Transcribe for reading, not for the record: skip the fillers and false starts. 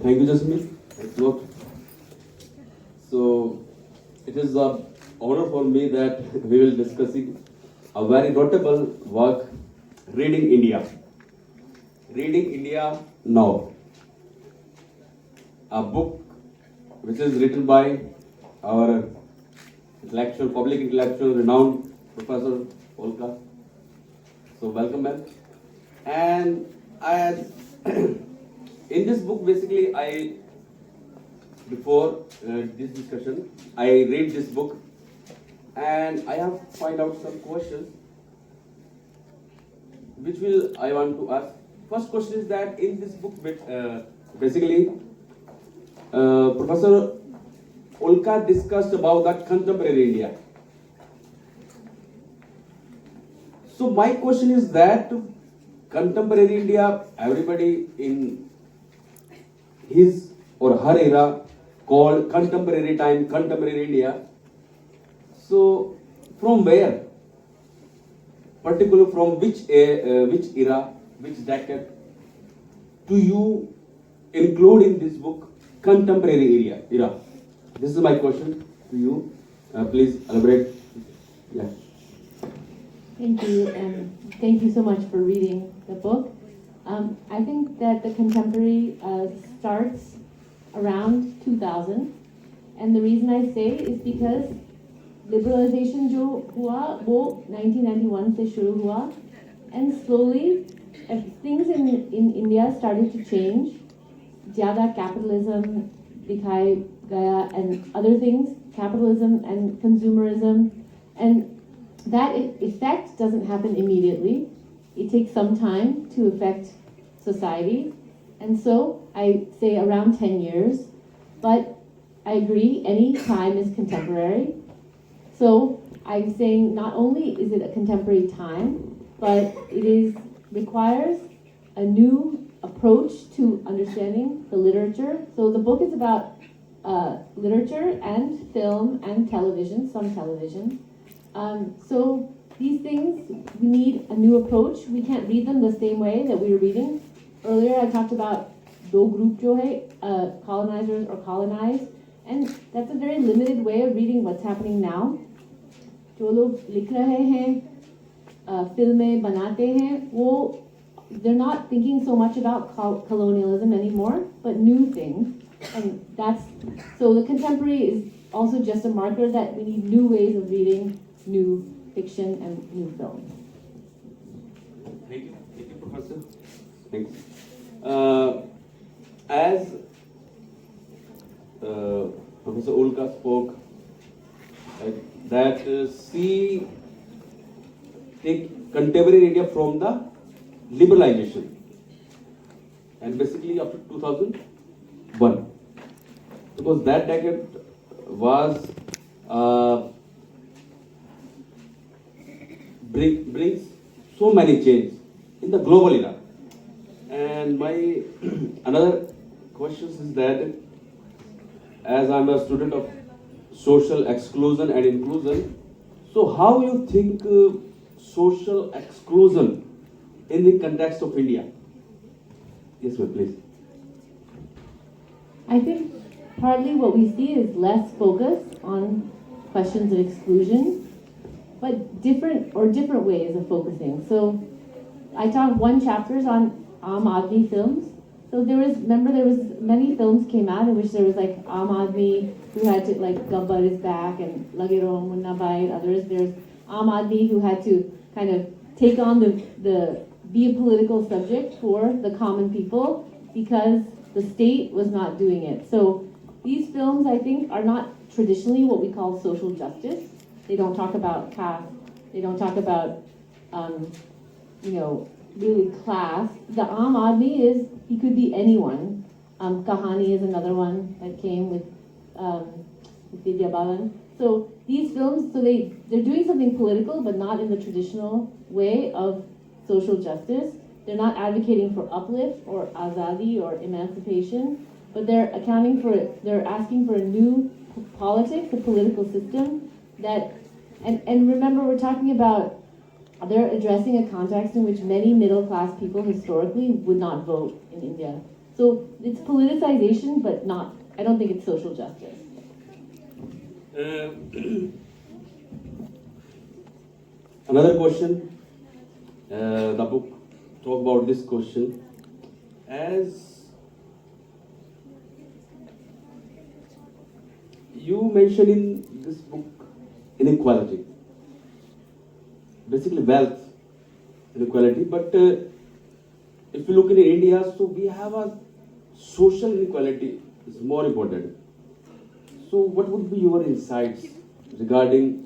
Thank you, Jasmine. Thanks a lot. So, it is an honor for me that we will discussing a very notable work, Reading India. Reading India Now. A book which is written by our intellectual, public intellectual, renowned Professor Ulka. So, welcome, ma'am. And as in this book, basically, before this discussion, I read this book and I have find out some questions which I want to ask. First question is that in this book, basically, Professor Ulka discussed about that contemporary India. So my question is that contemporary India, everybody in his or her era called contemporary time, contemporary India. So from where? Particular from which era, which decade do you include in this book contemporary era? This is my question to you. Please elaborate. Yeah. Thank you, and thank you so much for reading the book. I think that the contemporary starts around 2000, and the reason I say is because liberalization जो हुआ वो 1991 से शुरू हुआ, and slowly things in India started to change. ज़्यादा capitalism दिखाई गया and other things, capitalism and consumerism, and that effect doesn't happen immediately. It takes some time to affect society. And so I say around 10 years, but I agree any time is contemporary. So I'm saying not only is it a contemporary time, but it requires a new approach to understanding the literature. So the book is about literature and film and television, some television. So these things, we need a new approach. We can't read them the same way that we were reading. Earlier I talked about do group jo hai, colonizers or colonized, and that's a very limited way of reading what's happening now. जो लोग लिख रहे हैं, फिल्में बनाते हैं, वो they're not thinking so much about colonialism anymore, but new things. And so the contemporary is also just a marker that we need new ways of reading new fiction and new film. Thank you, Professor. Thanks. As Professor Ulka spoke, that she take contemporary India from the liberalization, and basically after 2001, because that decade was brings so many changes in the global era. And my another question is that as I'm a student of social exclusion and inclusion, so how you think social exclusion in the context of India? Yes, ma'am, please. I think partly what we see is less focus on questions of exclusion, but different ways of focusing. So I taught one chapters on Aam Aadmi films. So there was many films came out in which there was like Aam Aadmi who had to like Gabbar is back and Lage Raho Munna Bhai, others. There's Aam Aadmi who had to kind of take on be a political subject for the common people because the state was not doing it. So these films, I think, are not traditionally what we call social justice. They don't talk about caste. They don't talk about, really class. The Aam Aadmi he could be anyone. Kahani is another one that came with Vidya Balan. So these films, they're doing something political, but not in the traditional way of social justice. They're not advocating for uplift or azadi or emancipation, but they're asking for a new politics, a political system that, and remember we're talking about, they're addressing a context in which many middle class people historically would not vote in India. So it's politicization, but not, I don't think it's social justice. Another question, the book talk about this question as you mention in this book inequality, basically wealth inequality, but if you look in India, so we have a social inequality is more important. So what would be your insights regarding